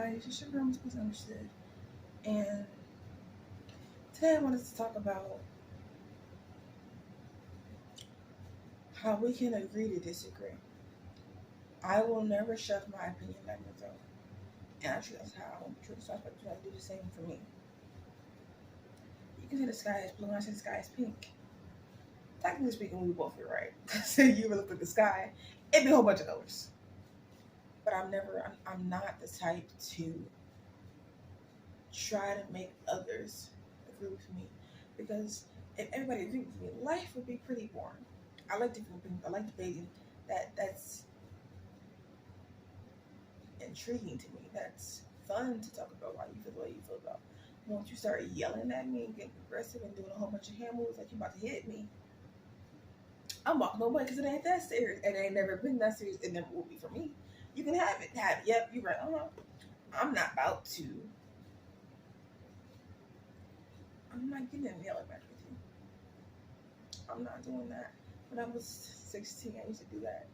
guys, it's your girl Misunderstood, and today I wanted to talk about how we can agree to disagree. I will never shove my opinion down your throat, and actually that's how I'm true. So I expect you to do the same for me. You can say the sky is blue, and I say the sky is pink. Technically speaking, we both be right. So you ever look at the sky, it'd be a whole bunch of colors. But I'm not the type to try to make others agree with me, because if everybody agreed with me, life would be pretty boring. I like different things. I like debating. That's intriguing to me. That's fun to talk about why you feel the way you feel about. Once you start yelling at me and getting aggressive and doing a whole bunch of hand moves like you're about to hit me, I'm walking away because it ain't that serious. And it ain't never been that serious. It never will be for me. You can have it. Have it. Yep, you're right. I'm not about to. I'm not getting in yelling back with you. I'm not doing that. When I was 16, I used to do that.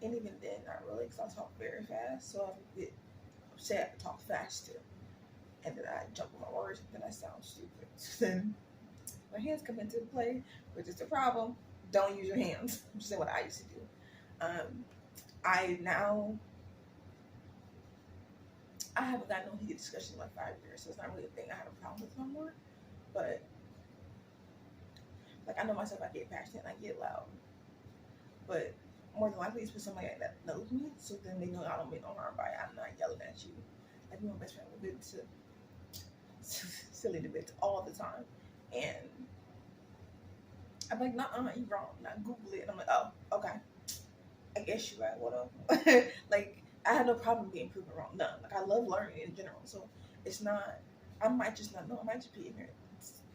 And even then, not really, because I talk very fast. So I would get upset and talk faster. And then I jump on my words, and then I sound stupid. So then my hands come into play, which is the problem. Don't use your hands. I'm just saying what I used to do. I haven't gotten no heated discussion in like 5 years, so it's not really a thing I have a problem with no more. But like I know myself, I get passionate and I get loud. But more than likely, it's with somebody that knows me, so then they know I don't mean no harm by it. I'm not yelling at you. Like me and my best friend, we've been to silly debates all the time, and I'm like, nah, you're wrong. Now Google it, and I'm like, oh, okay. I guess you're right. Whatever. Like I have no problem being proven wrong. None. Like I love learning in general, so it's not. I might just not know. I might just be ignorant.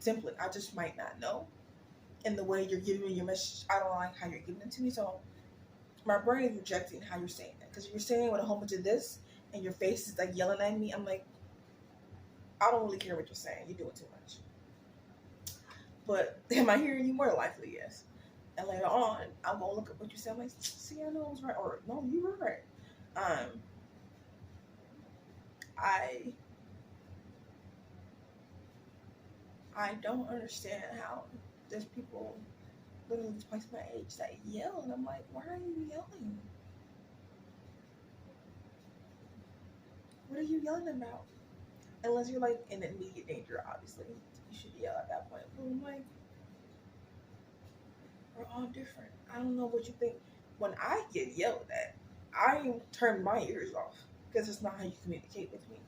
Simply, I just might not know. And the way you're giving me your message, I don't like how you're giving it to me. So my brain is rejecting how you're saying it, because you're saying with a whole bunch of this, and your face is like yelling at me. I'm like, I don't really care what you're saying. You're doing too much. But am I hearing you? More than likely, yes. And later on, I'm gonna look at what you said. I'm like, see, I know I was right, or no, you were right. I don't understand how there's people literally twice my age that yell, and I'm like, why are you yelling? What are you yelling about? Unless you're like in immediate danger, obviously you should yell at that point. But I'm like, we're all different. I don't know what you think. When I get yelled at, I turn my ears off, because it's not how you communicate with me.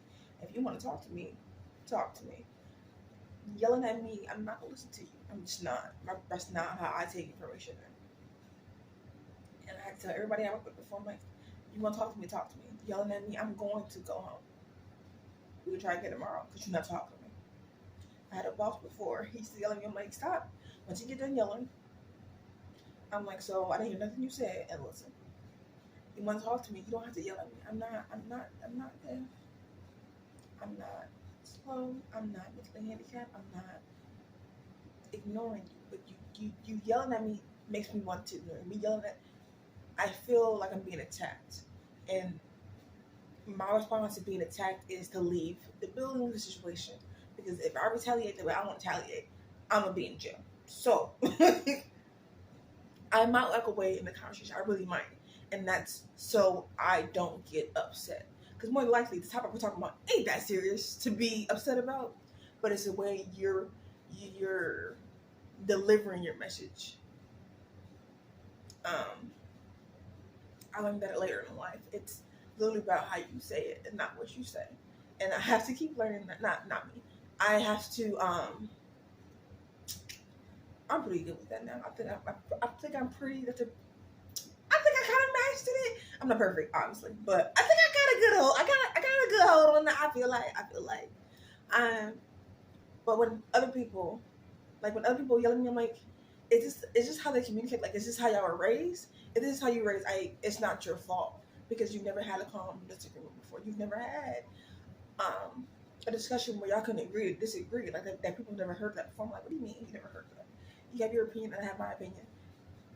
If you want to talk to me, talk to me. Yelling at me, I'm not gonna listen to you. I'm just not. That's not how I take information in. And I had to tell everybody I worked with before, I'm like, you want to talk to me, talk to me. Yelling at me, I'm going to go home. We can try again tomorrow, because you're not talking to me. I had a boss before. He used to yell at me. I'm like, stop. Once you get done yelling, I'm like, so I didn't hear nothing you said, and listen. You want to talk to me, you don't have to yell at me. I'm not deaf. I'm not slow. I'm not mentally handicapped. I'm not ignoring you. But you yelling at me makes me want to ignore you. Me yelling at, I feel like I'm being attacked. And my response to being attacked is to leave the building, the situation. Because if I retaliate the way I want to retaliate, I'm going to be in jail. So, I might walk away in the conversation. I really might. And that's so I don't get upset. Because more than likely, the topic we're talking about ain't that serious to be upset about. But it's the way you're delivering your message. I learned that later in life. It's literally about how you say it and not what you say. And I have to keep learning that. Not me. I have to. I'm pretty good with that now. I think I'm pretty. I think I kind of mastered it. I'm not perfect, obviously, but I think I got a good hold. I got a good hold on that. I feel like. But when other people yell at me, I'm like, it's just how they communicate. Like, is this how y'all were raised? If this is how you were raised, it's not your fault, because you've never had a calm disagreement before. You've never had a discussion where y'all couldn't agree to disagree. Like that people have never heard that before. I'm like, what do you mean you never heard that? You have your opinion, and I have my opinion,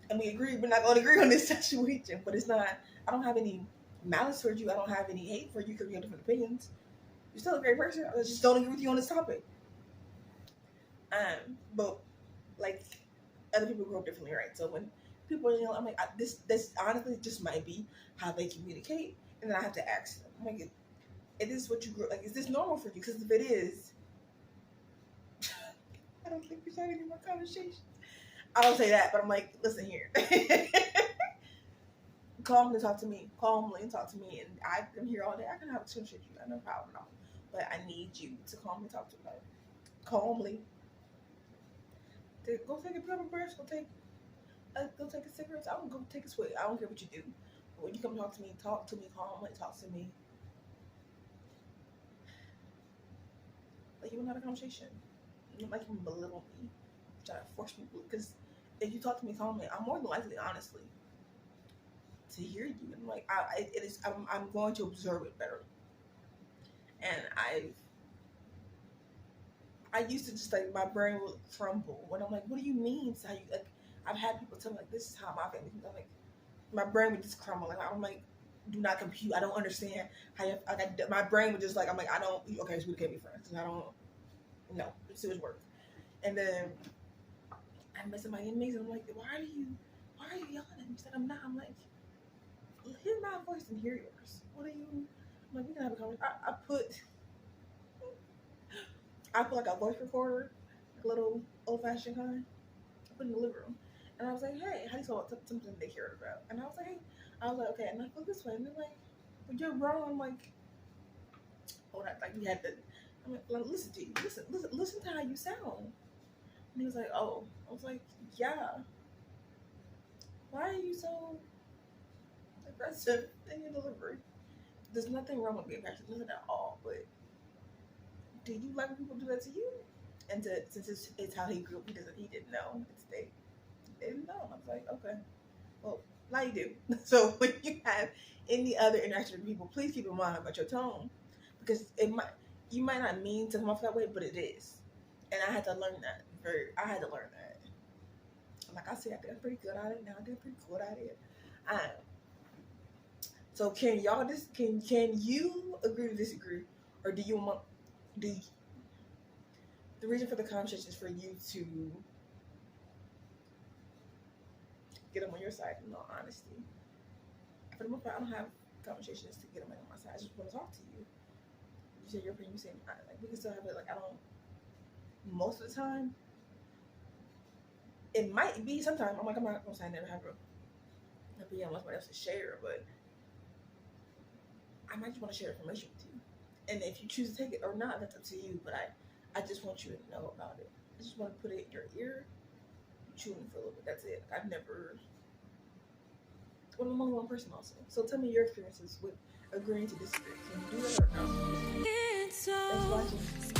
and we agree. We're not going to agree on this situation, but it's not. I don't have any malice towards you. I don't have any hate for you because we have different opinions. You're still a great person. I just don't agree with you on this topic. But like other people grow up differently, right? So when people, I'm like, this honestly just might be how they communicate, and then I have to ask them, I'm like, is this what you grew like? Is this normal for you? Because if it is, I don't think we should have any more conversations. I don't say that, but I'm like, listen here. Calmly talk to me. Calmly talk to me. And I am here all day. I can have a conversation with you. I have no problem at all. But I need you to calmly talk to me. Calmly. Go take a pepper brush. Go take a cigarette. I don't go take a swig. I don't care what you do. But when you come talk to me calmly. Talk to me. Like you want to have a conversation. You don't like you belittle me. Try to force me. Because if you talk to me calmly, I'm more than likely, honestly, to hear you. And like I'm going to observe it better. And I used to just like my brain would crumble when I'm like, what do you mean? So you like I've had people tell me like this is how my family thinks. I'm like my brain would just crumble. Like I'm like, do not compute. I don't understand how you my brain would just like I'm like I don't okay, so we can't be friends because I don't know. Let's see what's work. And then I met somebody amazing. I'm like, why are you yelling at me? She said I'm not. I'm like, hear my voice and hear yours. What are you? I'm like, we can have a conversation. I put like a voice recorder, like a little old fashioned kind. I put in the living room, and I was like, hey, how do you feel about something they cared about? And I was like, hey, okay, and I feel this way, and they're like, but you're wrong. I'm like, oh, like we had to. I'm like, listen to you, listen to how you sound. And he was like, oh, I was like, yeah. Why are you so aggressive in your delivery? There's nothing wrong with being passionate, nothing at all. But do you like when people do that to you? And since it's how he grew up, he didn't know. They didn't know. I was like, okay, well, now you do. So when you have any other interaction with people, please keep in mind about your tone, because you might not mean to come off that way, but it is. And I had to learn that. Like I said, I did pretty good at it. Now I did pretty good at it. So can you agree to disagree, or do you want the reason for the conversation is for you to get them on your side in all honesty. For the most part, I don't have conversations to get them on my side. I just want to talk to you. You say your opinion, you say mine. Like we can still have it. Like I don't. Most of the time, it might be. Sometimes I'm like I'm not gonna say I never have an opinion on somebody else to share, but I might just want to share information with you. And if you choose to take it or not, that's up to you. But I just want you to know about it. I just want to put it in your ear, chew it for a little bit. That's it. I've never. Well, I'm only one person also. So tell me your experiences with agreeing to disagree. Can you do that or no? Thanks for watching.